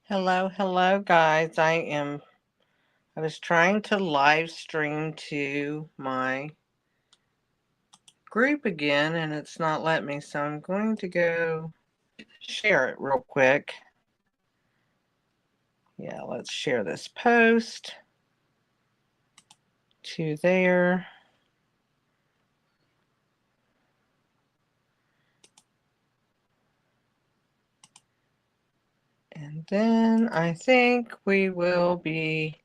Hello, guys. I was trying to live stream to my group again and it's not letting me, so I'm going to go share it real quick. Yeah, let's share this post to there. And then I think we will be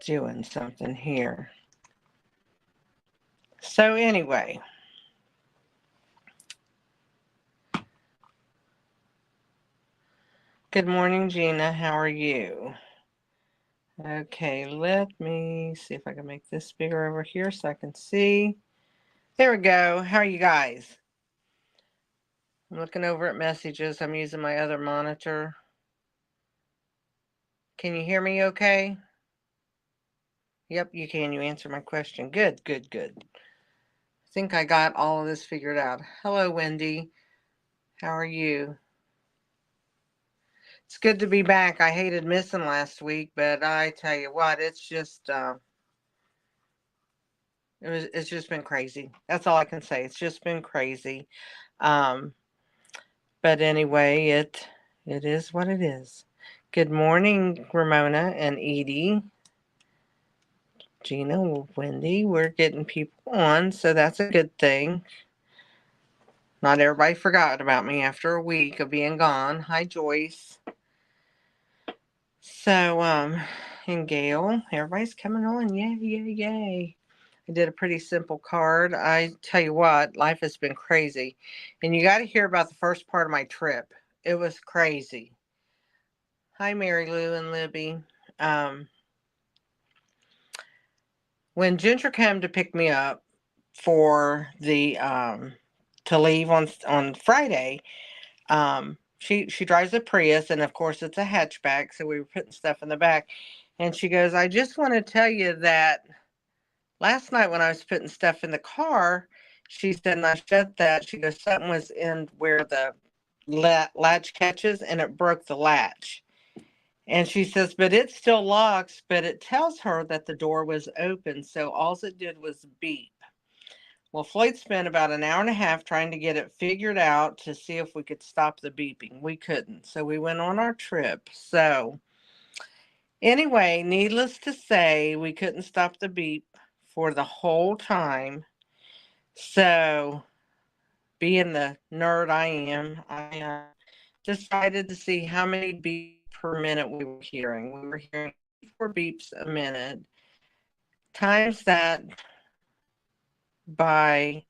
doing something here. So anyway, good morning, Gina. How are you? Okay, let me see if I can make this bigger over here so I can see. There we go. How are you guys? I'm looking over at messages. I'm using my other monitor. Can you hear me okay? Yep, you can. You answered my question. Good. I think I got all of this figured out. Hello, Wendy. How are you? It's good to be back. I hated missing last week, but I tell you what, it's just been crazy. That's all I can say. It's just been crazy. Um, but anyway, it is what it is. Good morning, Ramona and Edie. Gina, Wendy, we're getting people on, so that's a good thing. Not everybody forgot about me after a week of being gone. Hi, Joyce. So, and Gail, everybody's coming on. Yay. I did a pretty simple card. I tell you what, life has been crazy. And you got to hear about the first part of my trip. It was crazy. Hi, Mary Lou and Libby. Um, when Ginger came to pick me up for the to leave on Friday, she drives a Prius, and of course it's a hatchback, so we were putting stuff in the back, and she goes, "I just want to tell you that last night when I was putting stuff in the car," she said, and I shut that. She goes, "Something was in where the latch catches, and it broke the latch." And she says, "But it still locks, but it tells her that the door was open, so all it did was beep." Well, Floyd spent about an hour and a half trying to get it figured out to see if we could stop the beeping. We couldn't, so we went on our trip. So, anyway, needless to say, we couldn't stop the beep for the whole time. So, being the nerd I am, I decided to see how many beeps per minute we were hearing. We were hearing 84 beeps a minute, times that by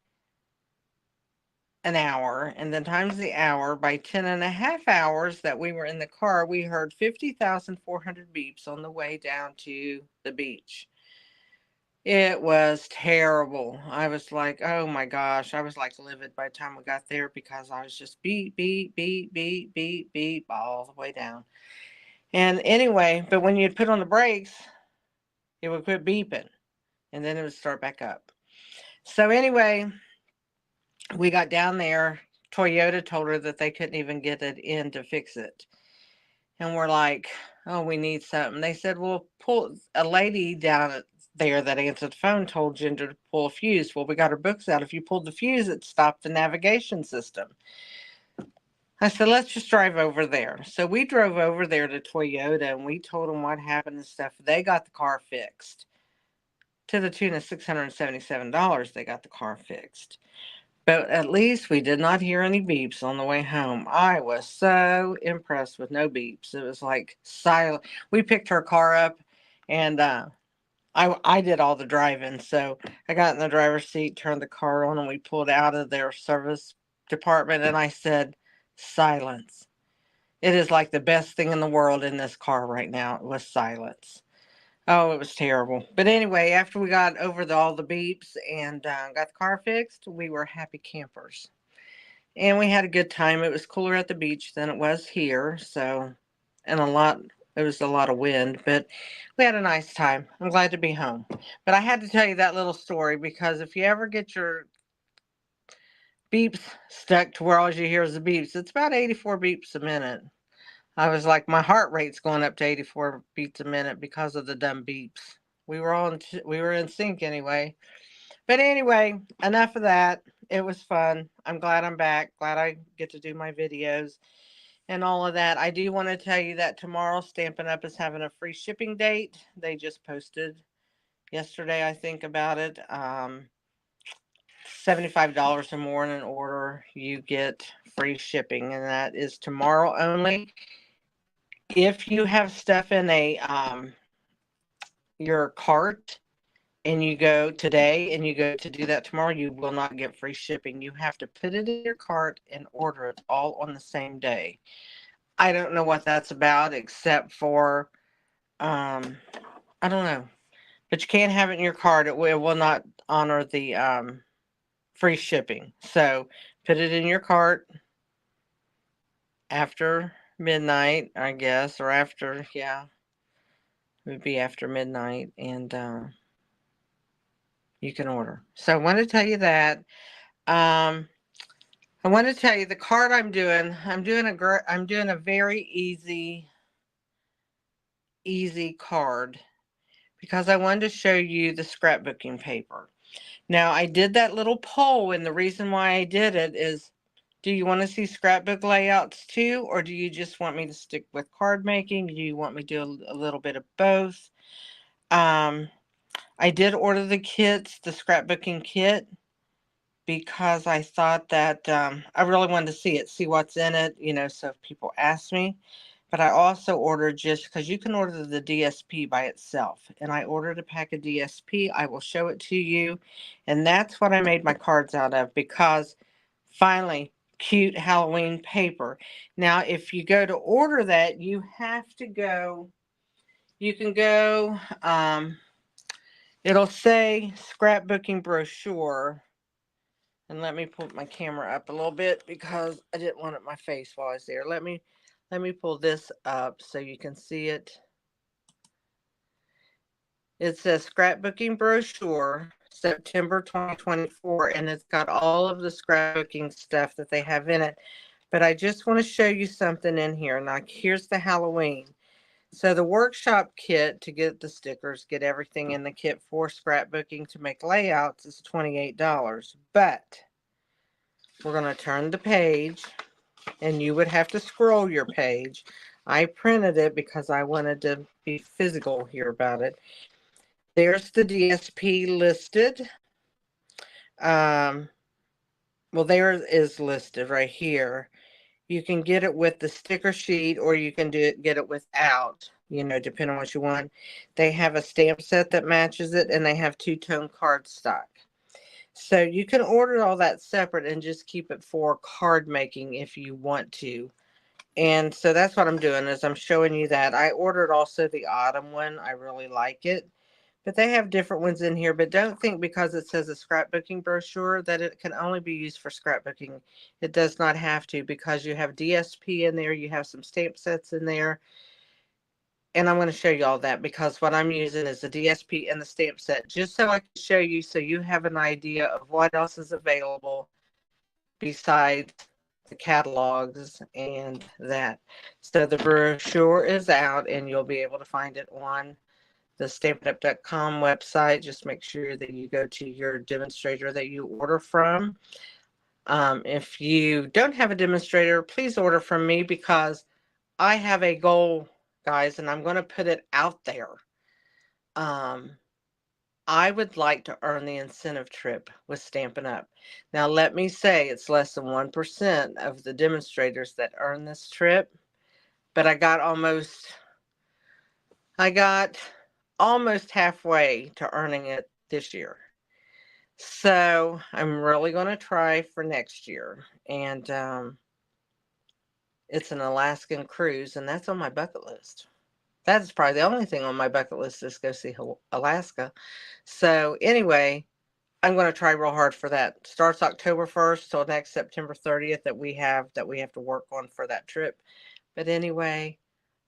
an hour, and then times the hour by 10 and a half hours that we were in the car, we heard 50,400 beeps on the way down to the beach. It was terrible. I was like, oh my gosh. I was like livid by the time we got there because I was just beep all the way down. And anyway, but when you'd put on the brakes, it would quit beeping and then it would start back up. So anyway, we got down there. Toyota told her that they couldn't even get it in to fix it. And we're like, oh, we need something. They said, well, pull a lady down there that answered the phone told Ginger to pull a fuse. Well, we got her books out. If you pulled the fuse, it stopped the navigation system. I said, let's just drive over there. So we drove over there to Toyota and we told them what happened and stuff. They got the car fixed to the tune of $677. They got the car fixed. But at least we did not hear any beeps on the way home. I was so impressed with no beeps. It was like silent. We picked her car up and I did all the driving. So I got in the driver's seat, turned the car on, and we pulled out of their service department. And I said, silence. It is like the best thing in the world in this car right now. It was silence. Oh, it was terrible. But anyway, after we got over all the beeps and got the car fixed, we were happy campers. And we had a good time. It was cooler at the beach than it was here. So, and it was a lot of wind, but we had a nice time. I'm glad to be home. But I had to tell you that little story because if you ever get your beeps stuck to where all you hear is the beeps. It's about 84 beeps a minute. I was like, my heart rate's going up to 84 beats a minute because of the dumb beeps. We were in sync anyway. But anyway, enough of that. It was fun. I'm glad I'm back. Glad I get to do my videos and all of that. I do want to tell you that tomorrow Stampin' Up! Is having a free shipping date. They just posted yesterday, I think, about it. $75 or more in an order, you get free shipping, and that is tomorrow only. If you have stuff in your cart and you go today and you go to do that tomorrow, you will not get free shipping. You have to put it in your cart and order it all on the same day. I don't know what that's about, except for I don't know, but you can't have it in your cart. It will not honor the free shipping. So put it in your cart after midnight, I guess, or after, yeah, it would be after midnight, and you can order. So I want to tell you that. Um, I want to tell you the card I'm doing. I'm doing a very easy card because I wanted to show you the scrapbooking paper. Now I did that little poll, and the reason why I did it is, do you want to see scrapbook layouts too, or do you just want me to stick with card making? Do you want me to do a little bit of both? I did order the kits, the scrapbooking kit, because I thought that I really wanted to see what's in it, so if people ask me. But I also ordered, just because you can order the DSP by itself. And I ordered a pack of DSP. I will show it to you. And that's what I made my cards out of, because finally, cute Halloween paper. Now, if you go to order that, you can go, it'll say scrapbooking brochure. And let me put my camera up a little bit because I didn't want it in my face while I was there. Let me pull this up so you can see it. It says scrapbooking brochure, September 2024, and it's got all of the scrapbooking stuff that they have in it. But I just want to show you something in here. Now, here's the Halloween. So the workshop kit to get the stickers, get everything in the kit for scrapbooking to make layouts is $28. But we're going to turn the page, and you would have to scroll your page. I printed it because I wanted to be physical here about it. There's the DSP listed. Well, there is listed right here. You can get it with the sticker sheet, or you can get it without, depending on what you want. They have a stamp set that matches it, and they have two-tone cardstock. So you can order all that separate and just keep it for card making if you want to. And so that's what I'm doing, is I'm showing you that. I ordered also the autumn one. I really like it. But they have different ones in here. But don't think because it says a scrapbooking brochure that it can only be used for scrapbooking. It does not have to, because you have DSP in there. You have some stamp sets in there. And I'm going to show you all that, because what I'm using is the DSP and the stamp set, just so I can show you, so you have an idea of what else is available besides the catalogs and that. So the brochure is out, and you'll be able to find it on the stampinup.com website. Just make sure that you go to your demonstrator that you order from. If you don't have a demonstrator, please order from me, because I have a goal, guys, and I'm going to put it out there. I would like to earn the incentive trip with Stampin' Up. Now, let me say, it's less than 1% of the demonstrators that earn this trip, but I got almost halfway to earning it this year. So I'm really going to try for next year. And it's an Alaskan cruise, and that's on my bucket list. That's probably the only thing on my bucket list, is go see Alaska. So anyway, I'm going to try real hard for that. Starts October 1st till next September 30th that we have to work on for that trip. But anyway,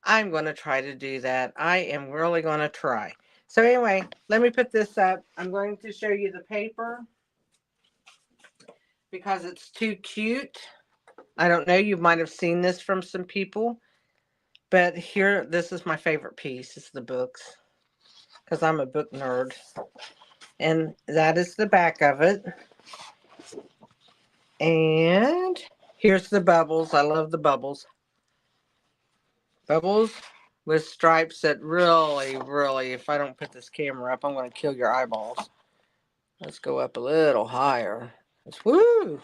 I'm going to try to do that. I am really going to try. So anyway, let me put this up. I'm going to show you the paper. because it's too cute. I don't know, you might have seen this from some people, but here, this is my favorite piece, is the books, because I'm a book nerd. And that is the back of it. And here's the bubbles. I love the bubbles. Bubbles with stripes that really, really, if I don't put this camera up, I'm going to kill your eyeballs. Let's go up a little higher. Woo!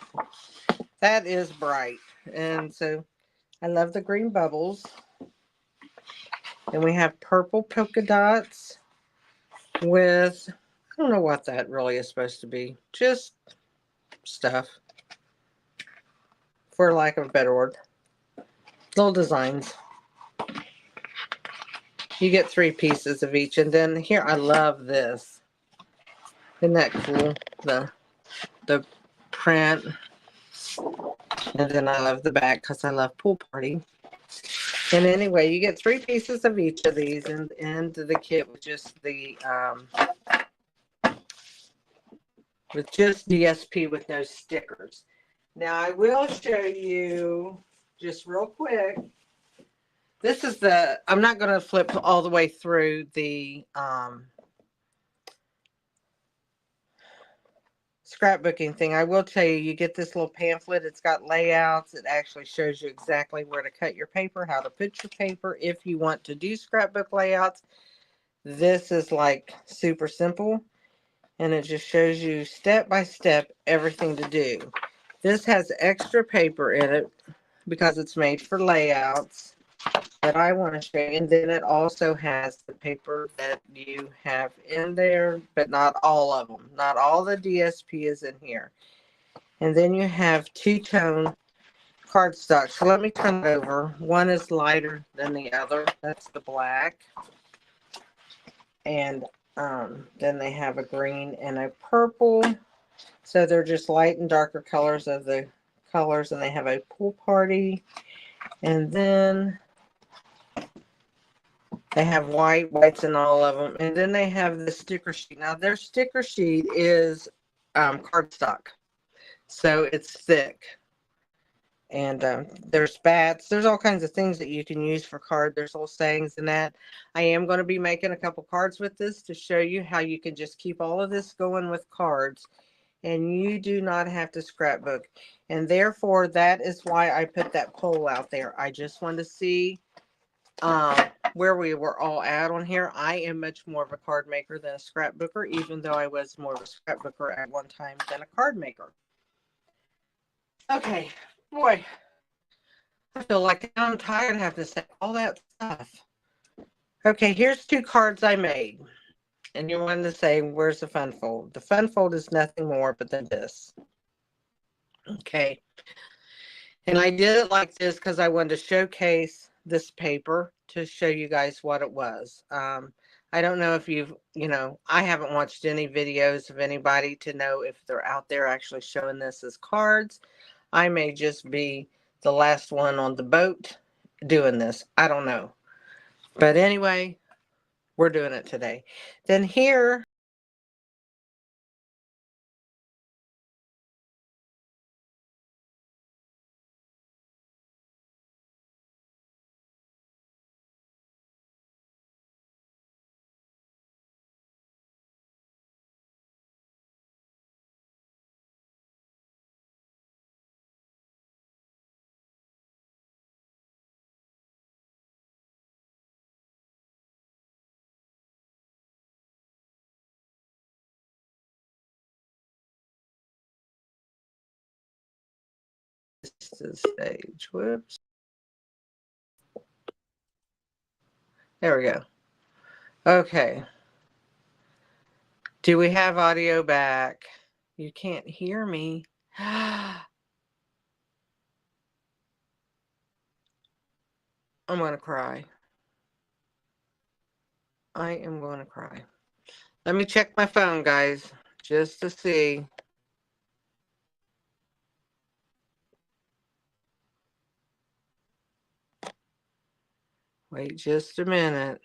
That is bright. And so I love the green bubbles. Then we have purple polka dots with, I don't know what that really is supposed to be. Just stuff, for lack of a better word. Little designs. You get 3 pieces of each. And then here, I love this. Isn't that cool? The print. And then I love the back because I love Pool Party. And anyway, you get 3 pieces of each of these and the kit with just the DSP with no stickers. Now I will show you just real quick. This is I'm not going to flip all the way through the scrapbooking thing. I will tell you, you get this little pamphlet. It's got layouts. It actually shows you exactly where to cut your paper, how to put your paper. If you want to do scrapbook layouts, this is like super simple. And it just shows you step by step everything to do. This has extra paper in it because it's made for layouts that I want to show you. And then it also has the paper that you have in there, but not all of them. Not all the DSP is in here. And then you have two-tone cardstock. So let me turn it over. One is lighter than the other. That's the black. And then they have a green and a purple. So they're just light and darker colors of the colors. And they have a Pool Party. And then they have whites in all of them. And then they have the sticker sheet. Now, their sticker sheet is cardstock. So it's thick. And there's bats. There's all kinds of things that you can use for card. There's little sayings in that. I am going to be making a couple cards with this to show you how you can just keep all of this going with cards. And you do not have to scrapbook. And therefore, that is why I put that poll out there. I just wanted to see where we were all at on here. I am much more of a card maker than a scrapbooker, even though I was more of a scrapbooker at one time than a card maker. Okay, boy, I feel like I'm tired of having to say all that stuff. Okay, here's 2 cards I made. And you wanted to say, where's the fun fold? The fun fold is nothing more but than this. Okay. And I did it like this because I wanted to showcase this paper to show you guys what it was. I don't know if I haven't watched any videos of anybody to know if they're out there actually showing this as cards. I may just be the last one on the boat doing this. I don't know. But anyway, we're doing it today. Then here, this is stage. Whoops. There we go. Okay. Do we have audio back? You can't hear me. I'm going to cry. I am going to cry. Let me check my phone, guys, just to see. Wait just a minute.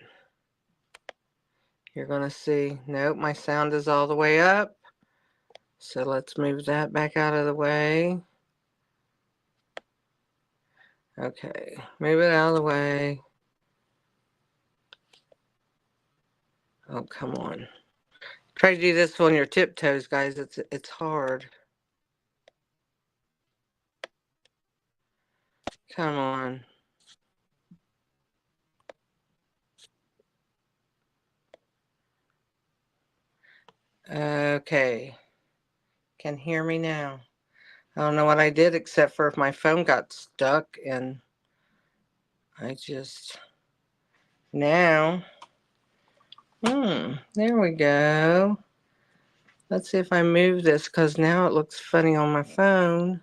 You're going to see. Nope, my sound is all the way up. So let's move that back out of the way. Okay, move it out of the way. Oh, come on. Try to do this on your tiptoes, guys. It's hard. Come on. Okay. Can hear me now. I don't know what I did except for if my phone got stuck and I just now. There we go. Let's see if I move this because now it looks funny on my phone.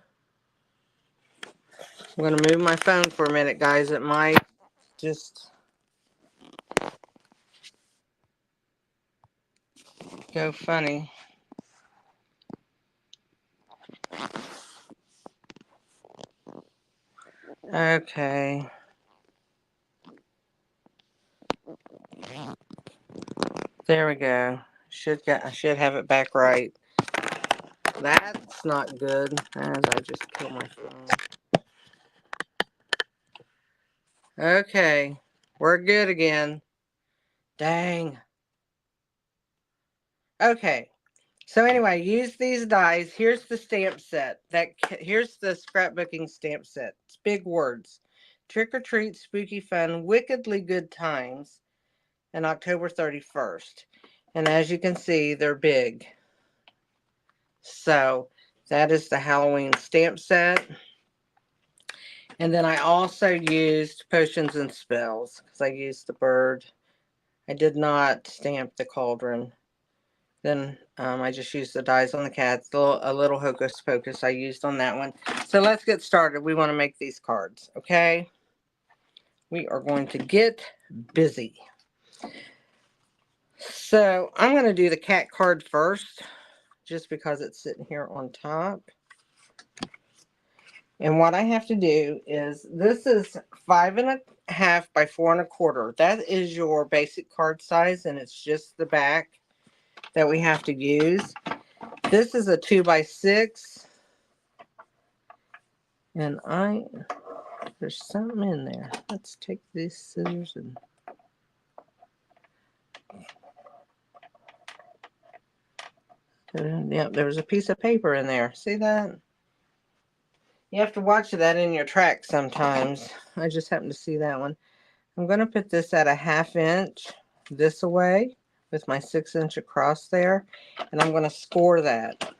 I'm going to move my phone for a minute, guys. It might just go funny. Okay. There we go. I should have it back right. That's not good. As I just killed my phone. Okay. We're good again. Dang. Okay. So anyway, use these dies. Here's the stamp set. Here's the scrapbooking stamp set. It's big words. Trick or treat, spooky fun, wickedly good times, and October 31st. And as you can see, they're big. So that is the Halloween stamp set. And then I also used potions and spells because I used the bird. I did not stamp the cauldron. Then I just used the dies on the cats. A little hocus pocus I used on that one. So let's get started. We want to make these cards, okay? We are going to get busy. So I'm going to do the cat card first, just because it's sitting here on top. And what I have to do is, this is 5.5 by 4.25. That is your basic card size, and it's just the back that we have to use. This is a 2 by 6. And there's something in there. Let's take these scissors and yeah, there was a piece of paper in there. See that? You have to watch that in your track sometimes. I just happened to see that one. I'm going to put this at a 1/2 inch this away with my 6 inch across there. And I'm going to score that.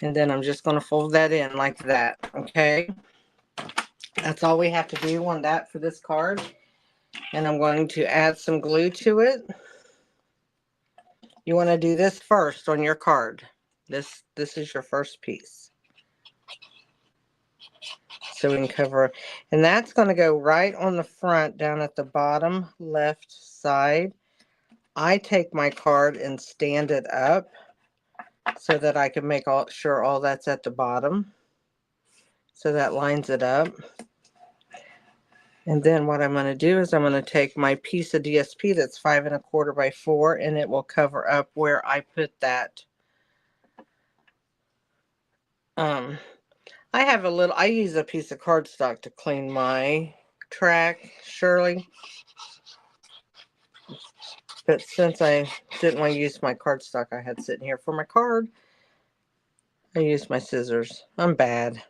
And then I'm just going to fold that in like that. Okay. That's all we have to do on that for this card. And I'm going to add some glue to it. You want to do this first on your card. This is your first piece. So we can cover it. And that's going to go right on the front down at the bottom left side. I take my card and stand it up so that I can make sure all that's at the bottom. So that lines it up. And then what I'm going to do is I'm going to take my piece of DSP that's 5.25 by 4, and it will cover up where I put that. I use a piece of cardstock to clean my track, Shirley. But since I didn't want to use my cardstock I had sitting here for my card, I used my scissors. I'm bad.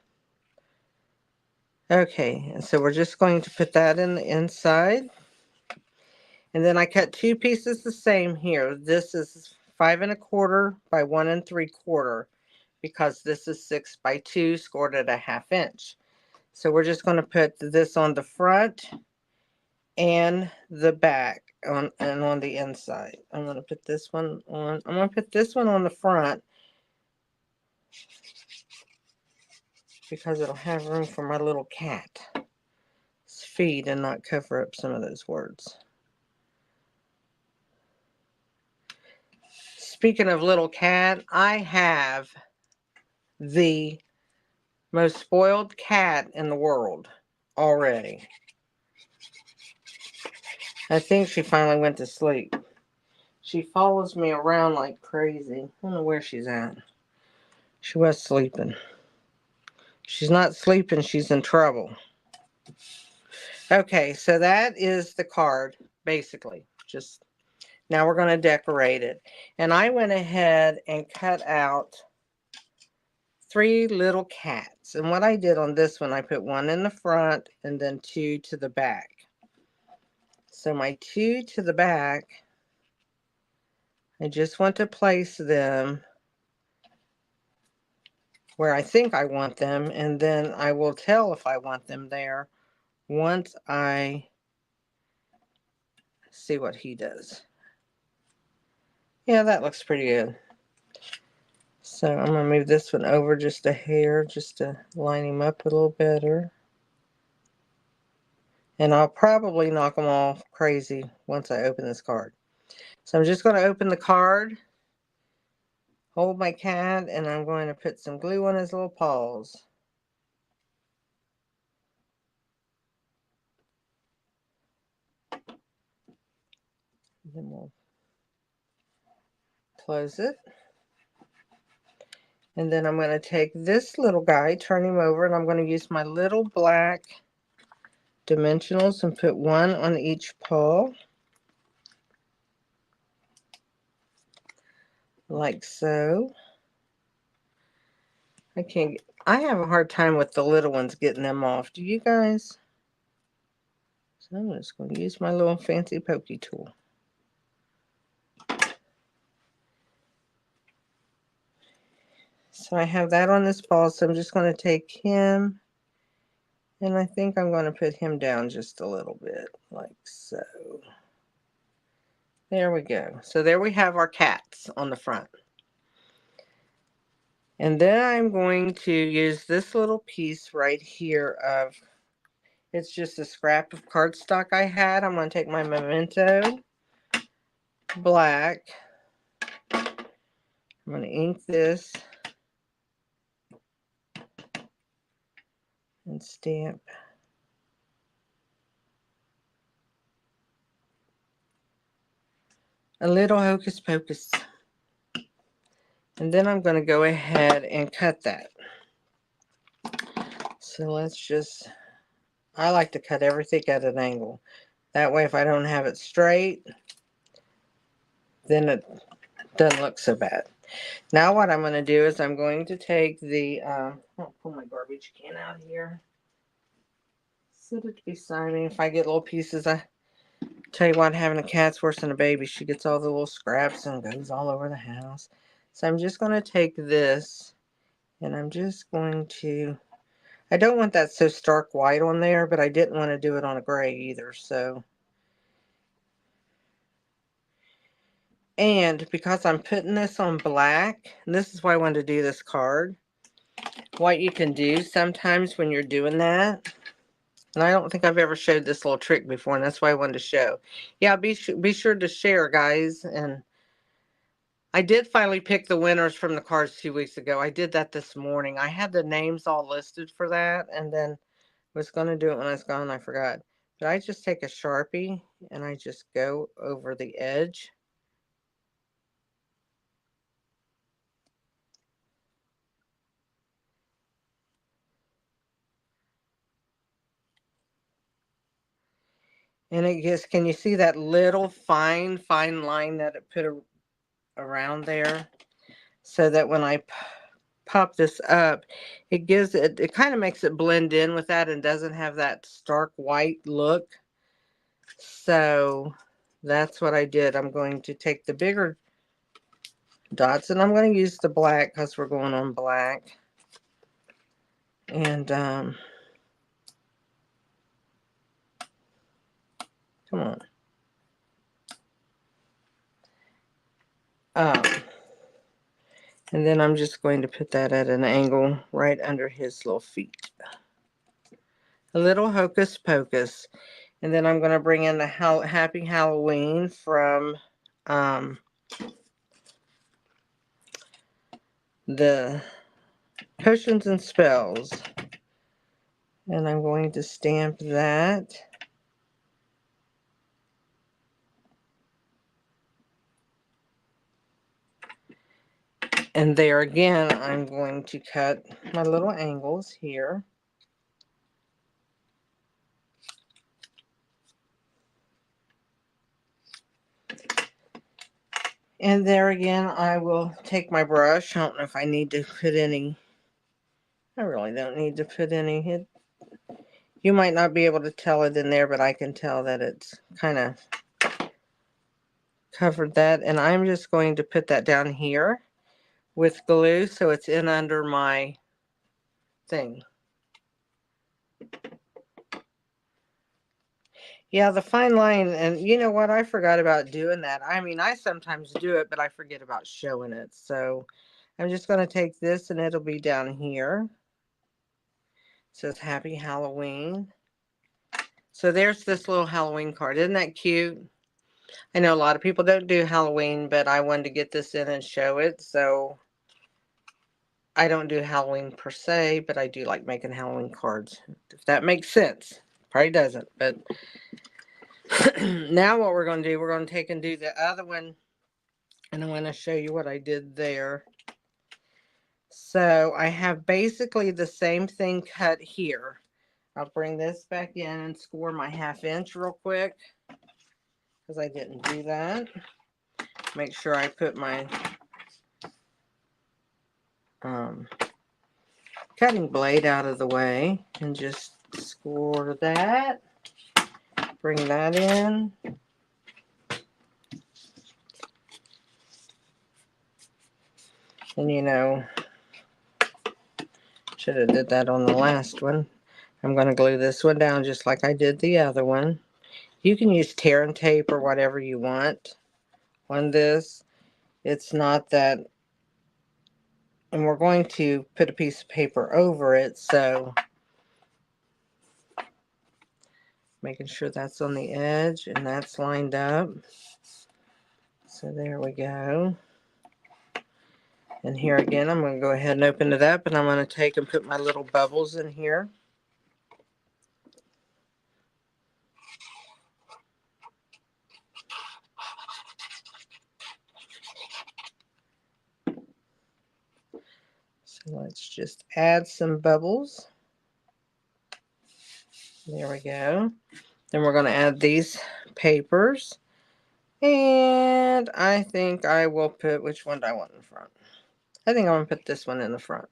Okay, and so we're just going to put that in the inside. And then I cut 2 pieces the same here. This is 5.25 by 1 3/4 because this is 6 by 2 scored at a 1/2 inch. So we're just going to put this on the front and the back and on the inside. I'm going to put this one on. I'm going to put this one on the front because it'll have room for my little cat's feet and not cover up some of those words. Speaking of little cat, I have the most spoiled cat in the world already. I think she finally went to sleep. She follows me around like crazy. I don't know where she's at. She was sleeping. She's not sleeping, she's in trouble. Okay, so that is the card, basically. Just now we're going to decorate it. And I went ahead and cut out 3 little cats. And what I did on this one, I put 1 in the front and then 2 to the back. So my 2 to the back, I just want to place them where I think I want them, and then I will tell if I want them there once I see what he does. Yeah, that looks pretty good. So I'm going to move this one over just a hair just to line him up a little better. And I'll probably knock them all crazy once I open this card. So I'm just going to open the card, hold my cat, and I'm going to put some glue on his little paws. Then we'll close it. And then I'm going to take this little guy, turn him over, and I'm going to use my little black dimensionals and put 1 on each paw. Like so. I have a hard time with the little ones getting them off. Do you guys? So I'm just going to use my little fancy pokey tool. So I have that on this ball, so I'm just going to take him, and I think I'm going to put him down just a little bit, like so. There we go. So there we have our cats on the front. And then I'm going to use this little piece right here of, it's just a scrap of cardstock I had. I'm going to take my Memento black. I'm going to ink this and stamp. A little hocus pocus. And then I'm going to go ahead and cut that. So let's just, I like to cut everything at an angle. That way if I don't have it straight, then it doesn't look so bad. Now what I'm going to do is I'm going to take the, I'll pull my garbage can out here. Sit it beside me. If I get little pieces, I tell you what, having a cat's worse than a baby. She gets all the little scraps and goes all over the house. So I'm just going to take this and I'm just going to, I don't want that so stark white on there, but I didn't want to do it on a gray either. So, and because I'm putting this on black, and this is why I wanted to do this card. What you can do sometimes when you're doing that, and I don't think I've ever showed this little trick before, and that's why I wanted to show. Yeah, be sure to share, guys. And I did finally pick the winners from the cards 2 weeks ago. I did that this morning. I had the names all listed for that, and then was going to do it when I was gone. I forgot. But I just take a Sharpie, and I just go over the edge. And it gets, can you see that little fine line that it put around there? So that when I pop this up, it gives it kind of makes it blend in with that and doesn't have that stark white look. So that's what I did. I'm going to take the bigger dots and I'm going to use the black because we're going on black. And come on. And then I'm just going to put that at an angle right under his little feet. A little hocus pocus. And then I'm going to bring in the Happy Halloween from the Potions and Spells. And I'm going to stamp that. And there again, I'm going to cut my little angles here. And there again, I will take my brush. I don't know if I need to put any. I really don't need to put any. You might not be able to tell it in there, but I can tell that it's kind of covered that. And I'm just going to put that down here with glue so it's in under my thing. Yeah, the fine line, and you know what? I forgot about doing that. I mean, I sometimes do it, but I forget about showing it. So I'm just going to take this and it'll be down here. It says Happy Halloween. So there's this little Halloween card. Isn't that cute? I know a lot of people don't do Halloween, but I wanted to get this in and show it. So I don't do Halloween per se, but I do like making Halloween cards. If that makes sense. Probably doesn't, but now what we're going to do, we're going to take and do the other one, and I'm going to show you what I did there. So I have basically the same thing cut here. I'll bring this back in and score my 1/2 inch real quick, because I didn't do that. Make sure I put my cutting blade out of the way and just score that. Bring that in. And you know, should have did that on the last one. I'm going to glue this one down just like I did the other one. You can use tear and tape or whatever you want on this. It's not that, and we're going to put a piece of paper over it, so making sure that's on the edge and that's lined up. So there we go. And here again, I'm going to go ahead and open it up, and I'm going to take and put my little bubbles in here. So let's just add some bubbles. There we go. Then we're going to add these papers. And I think I will put, which one do I want in front? I think I'm going to put this one in the front.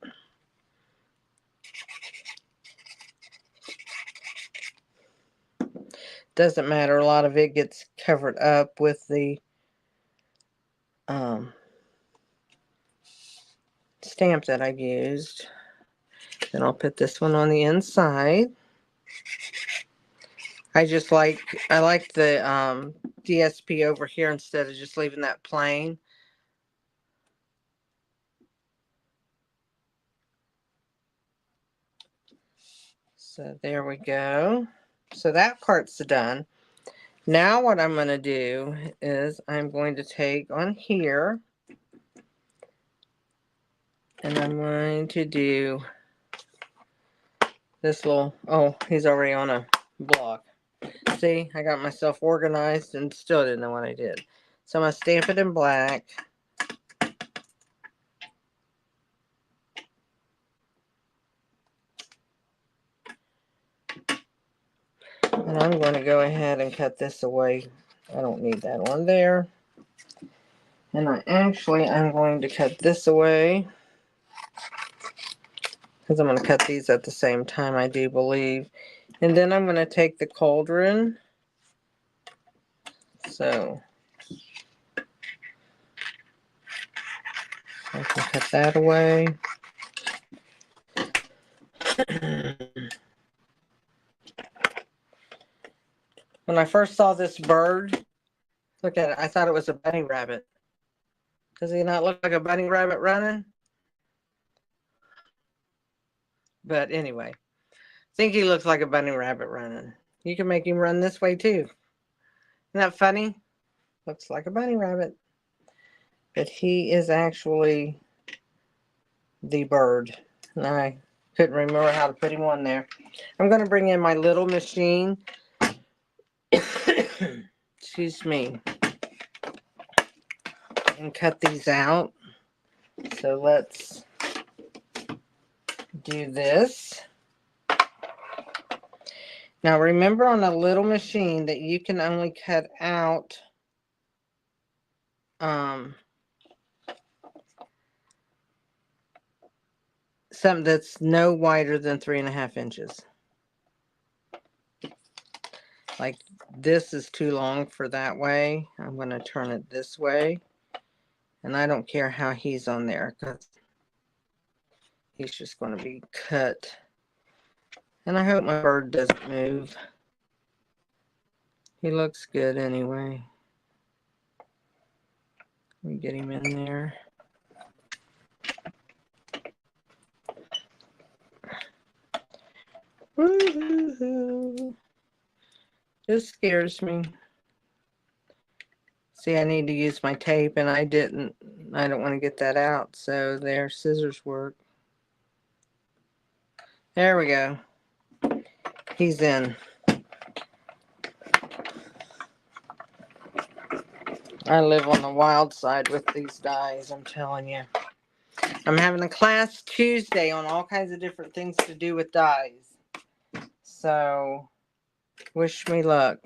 Doesn't matter. A lot of it gets covered up with the stamp that I've used. Then I'll put this one on the inside. I like the DSP over here instead of just leaving that plain. So there we go. So that part's done. Now what I'm going to do is I'm going to take on here and I'm going to do this little, oh, he's already on a block. See, I got myself organized and still didn't know what I did. So I'm going to stamp it in black. And I'm going to go ahead and cut this away. I don't need that one there. And I'm going to cut this away, because I'm going to cut these at the same time, I do believe. And then I'm going to take the cauldron. So I can cut that away. When I first saw this bird, look at it, I thought it was a bunny rabbit. Does he not look like a bunny rabbit running? But anyway, I think he looks like a bunny rabbit running. You can make him run this way too. Isn't that funny? Looks like a bunny rabbit. But he is actually the bird. And I couldn't remember how to put him on there. I'm going to bring in my little machine. Excuse me. And cut these out. So let's do this. Now remember on a little machine that you can only cut out something that's no wider than 3.5 inches. Like this is too long for that way. I'm going to turn it this way. And I don't care how he's on there because he's just going to be cut. And I hope my bird doesn't move. He looks good anyway. Let me get him in there. Woo-hoo-hoo. This scares me. See, I need to use my tape and I didn't. I don't want to get that out. So there, scissors work. There we go. He's in. I live on the wild side with these dies, I'm telling you. I'm having a class Tuesday on all kinds of different things to do with dies. So, wish me luck.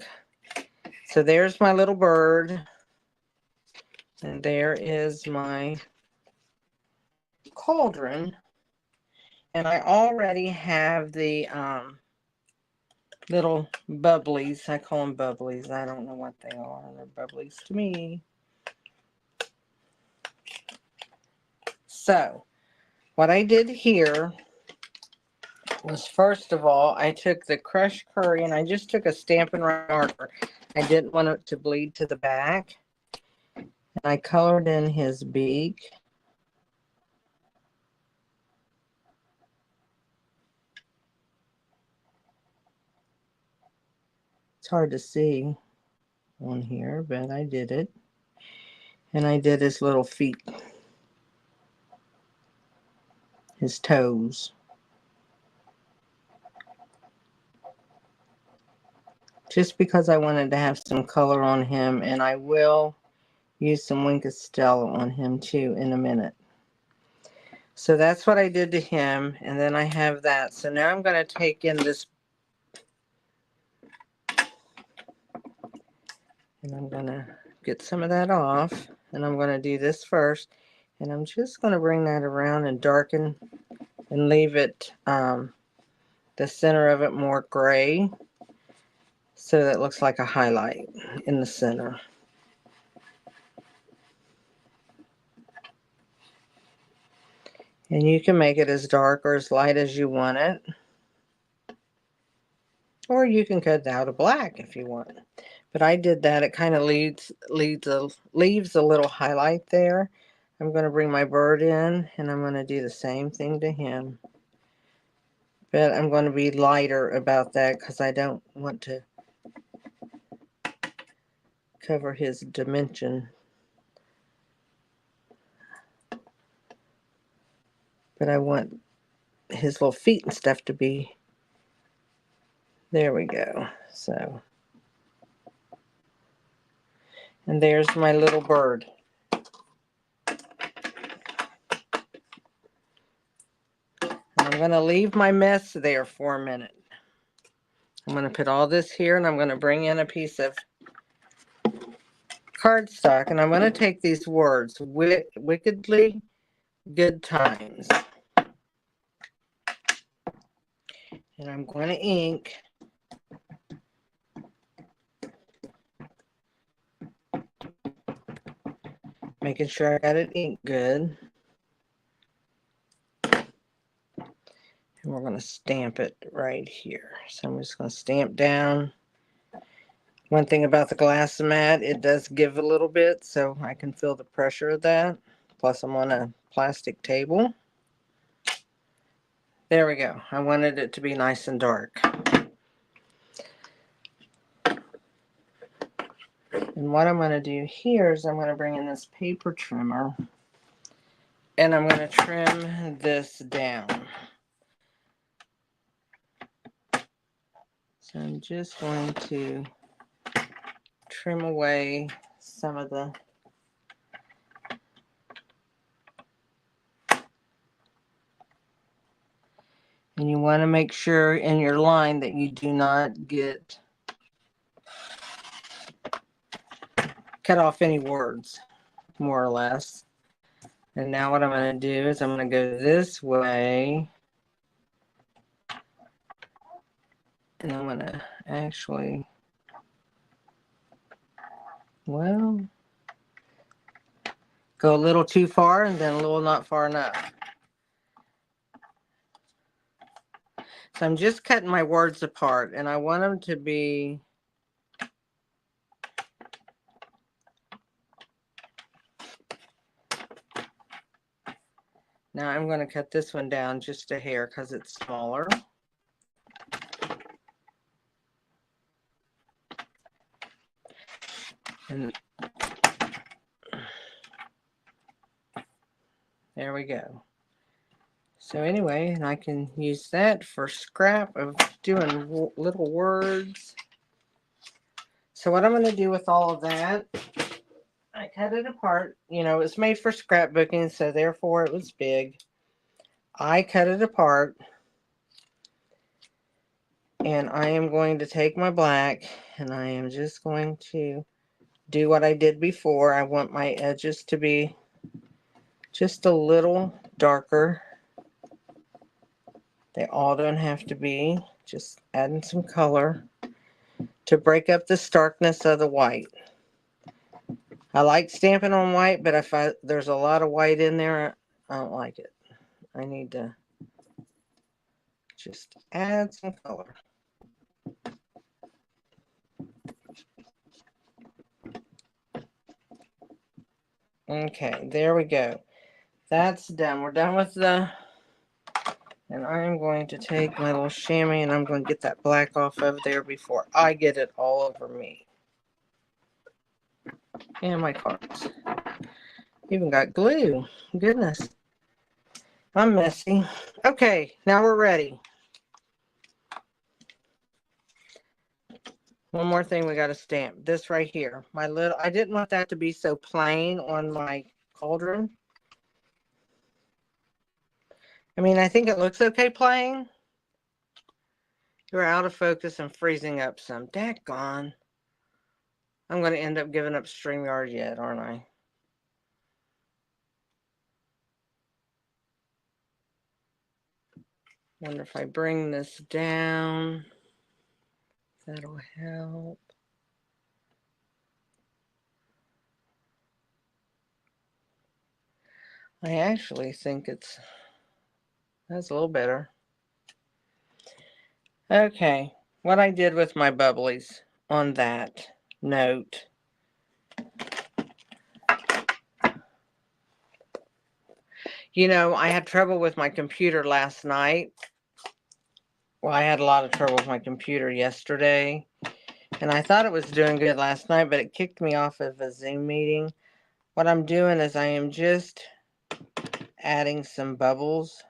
So there's my little bird. And there is my cauldron. And I already have the little bubblies. I call them bubblies. I don't know what they are. They're bubblies to me. So, what I did here was, first of all, I took the crushed curry and I just took a Stampin' Write marker. I didn't want it to bleed to the back. And I colored in his beak. It's hard to see on here, but I did it. And I did his little feet, his toes. Just because I wanted to have some color on him, and I will use some Wink of Stella on him too in a minute. So that's what I did to him, and then I have that. So now I'm going to take in this, and I'm going to get some of that off, and I'm going to do this first, and I'm just going to bring that around and darken and leave it, the center of it more gray, so that it looks like a highlight in the center. And you can make it as dark or as light as you want it. Or you can cut it out of black if you want. But I did that. It kind of leaves a little highlight there. I'm going to bring my bird in and I'm going to do the same thing to him. But I'm going to be lighter about that because I don't want to cover his dimension. But I want his little feet and stuff to be. There we go. So, and there's my little bird. I'm going to leave my mess there for a minute. I'm going to put all this here and I'm going to bring in a piece of cardstock and I'm going to take these words, wickedly good times. And I'm going to ink. Making sure I got it inked good. And we're going to stamp it right here. So I'm just going to stamp down. One thing about the glass mat, it does give a little bit, so I can feel the pressure of that. Plus I'm on a plastic table. There we go. I wanted it to be nice and dark. And what I'm going to do here is I'm going to bring in this paper trimmer. And I'm going to trim this down. So I'm just going to trim away some of the And you want to make sure in your line that you do not get cut off any words, more or less. And now what I'm going to do is I'm going to go this way. And I'm going to actually, well, go a little too far and then a little not far enough. So I'm just cutting my words apart, and I want them to be now I'm going to cut this one down just a hair because it's smaller. And there we go. So anyway, and I can use that for scrap of doing little words. So what I'm going to do with all of that, I cut it apart. You know, it's made for scrapbooking, so therefore it was big. I cut it apart. And I am going to take my black and I am just going to do what I did before. I want my edges to be just a little darker. They all don't have to be. Just adding some color to break up the starkness of the white. I like stamping on white, but if there's a lot of white in there, I don't like it. I need to just add some color. Okay, there we go. That's done. We're done with the... And I'm going to take my little chamois and I'm going to get that black off of there before I get it all over me. And my cards. Even got glue. Goodness. I'm messy. Okay, now we're ready. One more thing we got to stamp. This right here. I didn't want that to be so plain on my cauldron. I mean, I think it looks okay plain. You're out of focus and freezing up some. Daggone. I'm going to end up giving up StreamYard yet, aren't I? Wonder if I bring this down, that'll help. I actually think that's a little better. Okay, what I did with my bubblies on that note. You know, I had trouble with my computer last night. Well, I had a lot of trouble with my computer yesterday. And I thought it was doing good last night, but it kicked me off of a Zoom meeting. What I'm doing is I am just adding some bubbles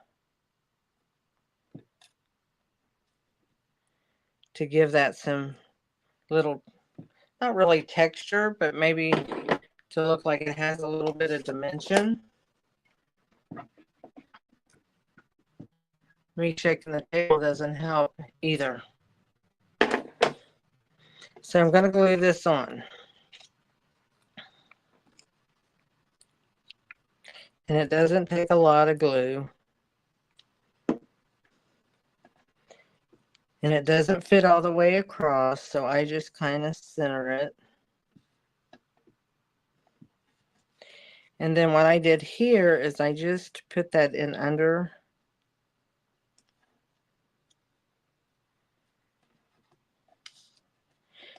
to give that some little, not really texture, but maybe to look like it has a little bit of dimension. Me shaking the table doesn't help either. So I'm going to glue this on. And it doesn't take a lot of glue. And it doesn't fit all the way across, so I just kind of center it. And then what I did here is I just put that in under.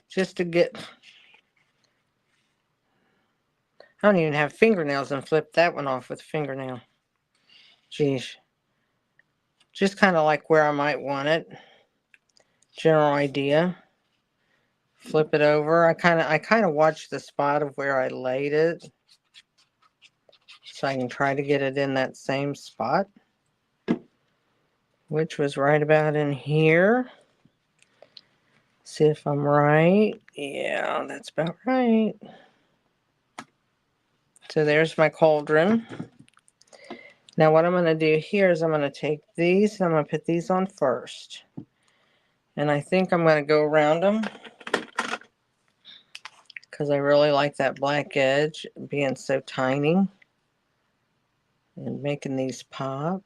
Just to get, I don't even have fingernails and flip that one off with a fingernail. Geez. Just kind of like where I might want it. General idea. Flip it over. I kind of watch the spot of where I laid it, so I can try to get it in that same spot, which was right about in here. See if I'm right. Yeah, that's about right. So there's my cauldron. Now what I'm going to do here is I'm going to take these and I'm going to put these on first. And I think I'm going to go around them because I really like that black edge being so tiny and making these pop.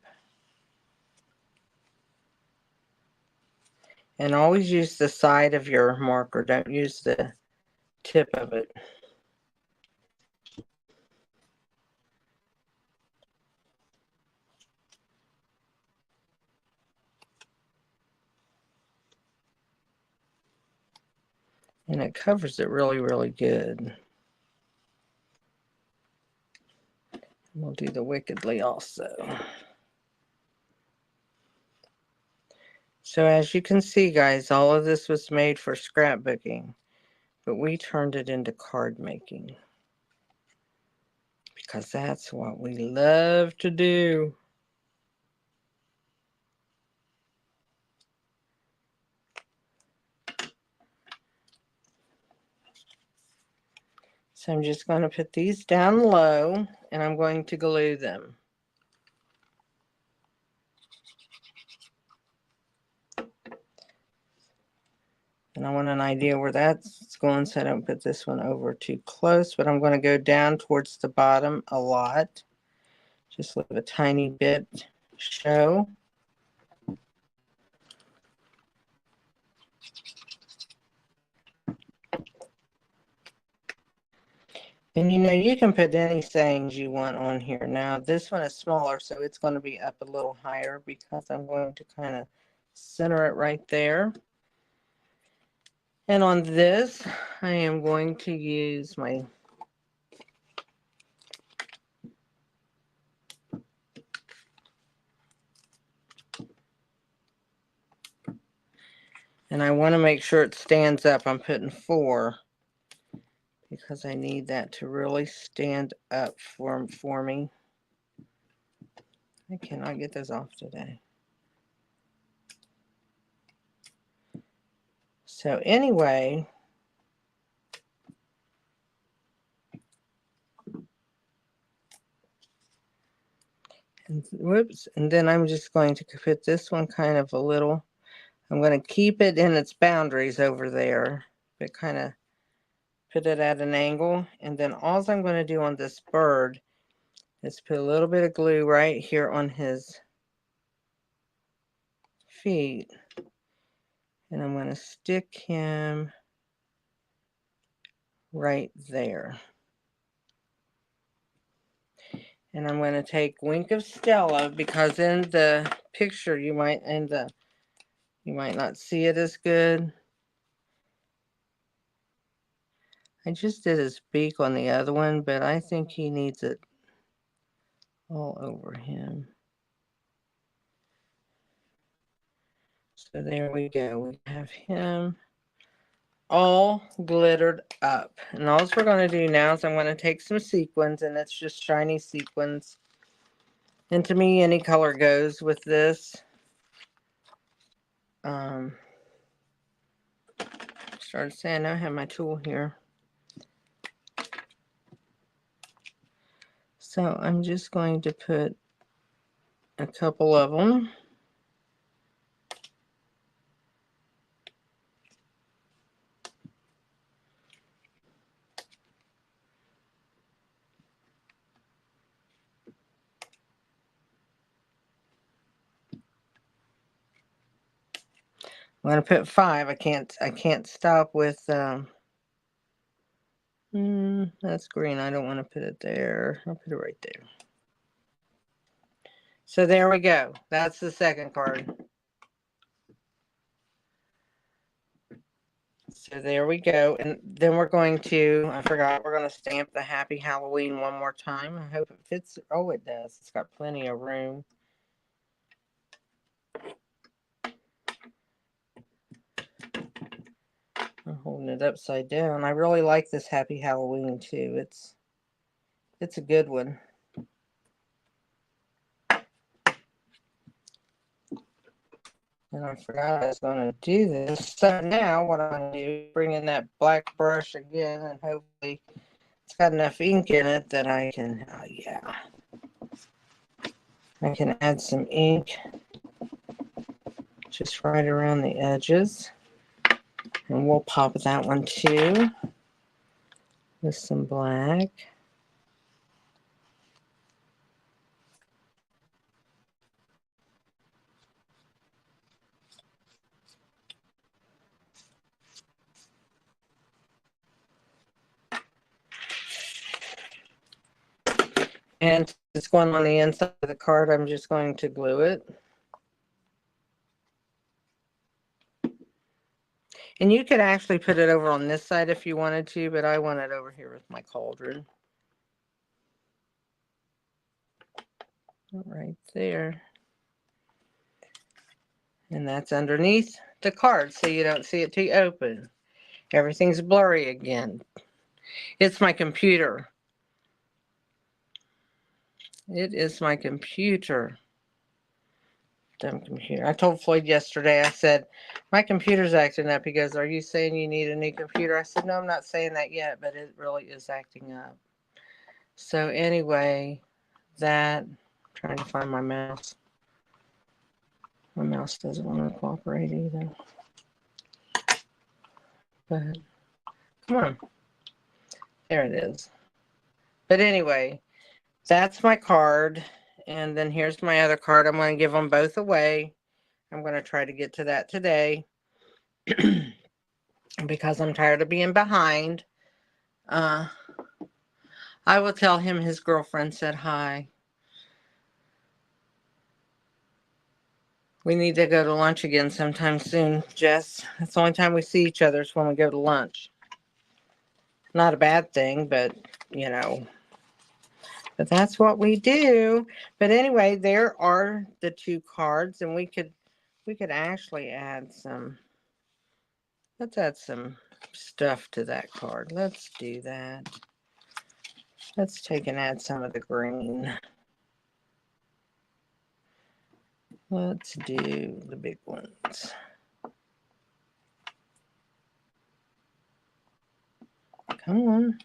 And always use the side of your marker. Don't use the tip of it. And it covers it really, really good. We'll do the wickedly also. So as you can see, guys, all of this was made for scrapbooking, but we turned it into card making because that's what we love to do. So I'm just going to put these down low and I'm going to glue them. And I want an idea where that's going so I don't put this one over too close, but I'm going to go down towards the bottom a lot. Just leave a tiny bit show. And you know, you can put any sayings you want on here. Now, this one is smaller, so it's going to be up a little higher because I'm going to kind of center it right there. And on this, I am going to use my and I want to make sure it stands up. I'm putting 4 because I need that to really stand up for me. I cannot get those off today. So anyway, and, whoops, and then I'm just going to put this one kind of a little, I'm going to keep it in its boundaries over there, but kind of put it at an angle. And then all I'm going to do on this bird is put a little bit of glue right here on his feet. And I'm going to stick him right there. And I'm going to take Wink of Stella because in the picture you might not see it as good. I just did his beak on the other one, but I think he needs it all over him. So there we go. We have him all glittered up. And all we're going to do now is I'm going to take some sequins, and it's just shiny sequins. And to me, any color goes with this. Started saying I have my tool here. So I'm just going to put a couple of them. I'm going to put 5. I can't stop with that's green. I don't want to put it there. I'll put it right there. So there we go. That's the second card. So there we go. And then we're going to, I forgot, we're going to stamp the Happy Halloween one more time. I hope it fits. Oh, it does. It's got plenty of room. I'm holding it upside down. I really like this Happy Halloween too. It's a good one. And I forgot I was going to do this. So now what I'm going to do is bring in that black brush again, and hopefully it's got enough ink in it that I can, yeah. I can add some ink just right around the edges. And we'll pop that one too with some black. And it's going on the inside of the card. I'm just going to glue it. And you could actually put it over on this side if you wanted to, but I want it over here with my cauldron. Right there. And that's underneath the card so you don't see it till you open. Everything's blurry again. It's my computer. It is my computer. Dumb computer. I told Floyd yesterday, I said, my computer's acting up. He goes, are you saying you need a new computer? I said, no, I'm not saying that yet, but it really is acting up. So anyway, that, I'm trying to find my mouse. My mouse doesn't want to cooperate either. But, come on. There it is. But anyway, that's my card. And then here's my other card. I'm going to give them both away. I'm going to try to get to that today. Because I'm tired of being behind. I will tell him his girlfriend said hi. We need to go to lunch again sometime soon, Jess. That's the only time we see each other is when we go to lunch. Not a bad thing, but, you know. But that's what we do. But anyway, there are the two cards, and we could actually add some. Let's add some stuff to that card. Let's do that. Let's take and add some of the green. Let's do the big ones. Come on.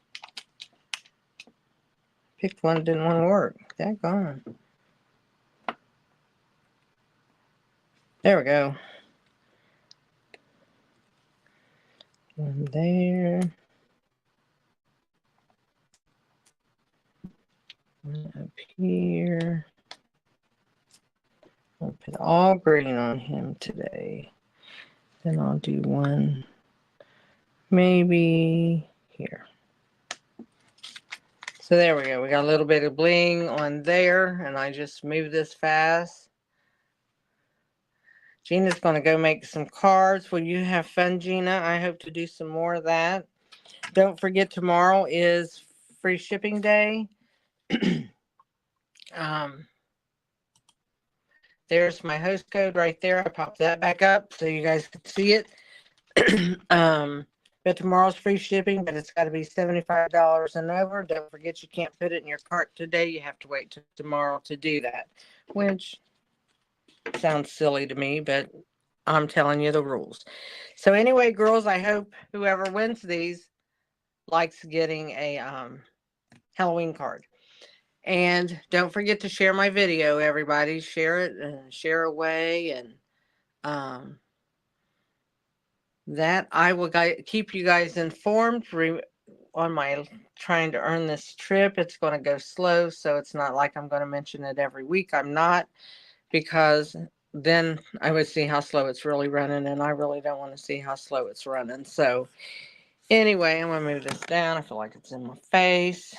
Picked one, didn't want to work. Daggone. There we go. One there. One up here. I'll put all green on him today. Then I'll do one maybe here. So there we go. We got a little bit of bling on there, and I just move this fast. Gina's going to go make some cards. Will you have fun, Gina? I hope to do some more of that. Don't forget, tomorrow is free shipping day. There's my host code right there. I popped that back up so you guys can see it. But tomorrow's free shipping, but it's got to be $75 and over. Don't forget, you can't put it in your cart today. You have to wait till tomorrow to do that, which sounds silly to me, but I'm telling you the rules. So anyway, girls, I hope whoever wins these likes getting a Halloween card. And don't forget to share my video, everybody. Share it and share away. And that I will keep you guys informed on my trying to earn this trip. It's going to go slow, so it's not like I'm going to mention it every week. I'm not, because then I would see how slow it's really running, and I really don't want to see how slow it's running. So anyway, I'm going to move this down. I feel like it's in my face.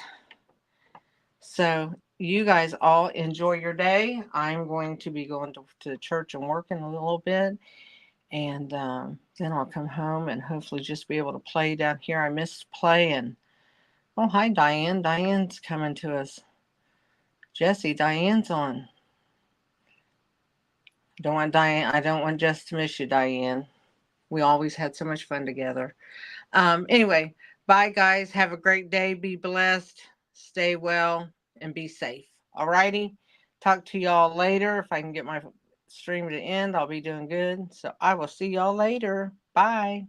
So you guys all enjoy your day. I'm going to be going to church and working a little bit. And then I'll come home and hopefully just be able to play down here. I missed playing. Oh, hi, Diane. Diane's coming to us. Jesse, Diane's on. I don't want Jess to miss you, Diane. We always had so much fun together. Anyway, bye, guys. Have a great day. Be blessed. Stay well and be safe. All righty. Talk to y'all later. If I can get my stream to end, I'll be doing good. So I will see y'all later. Bye.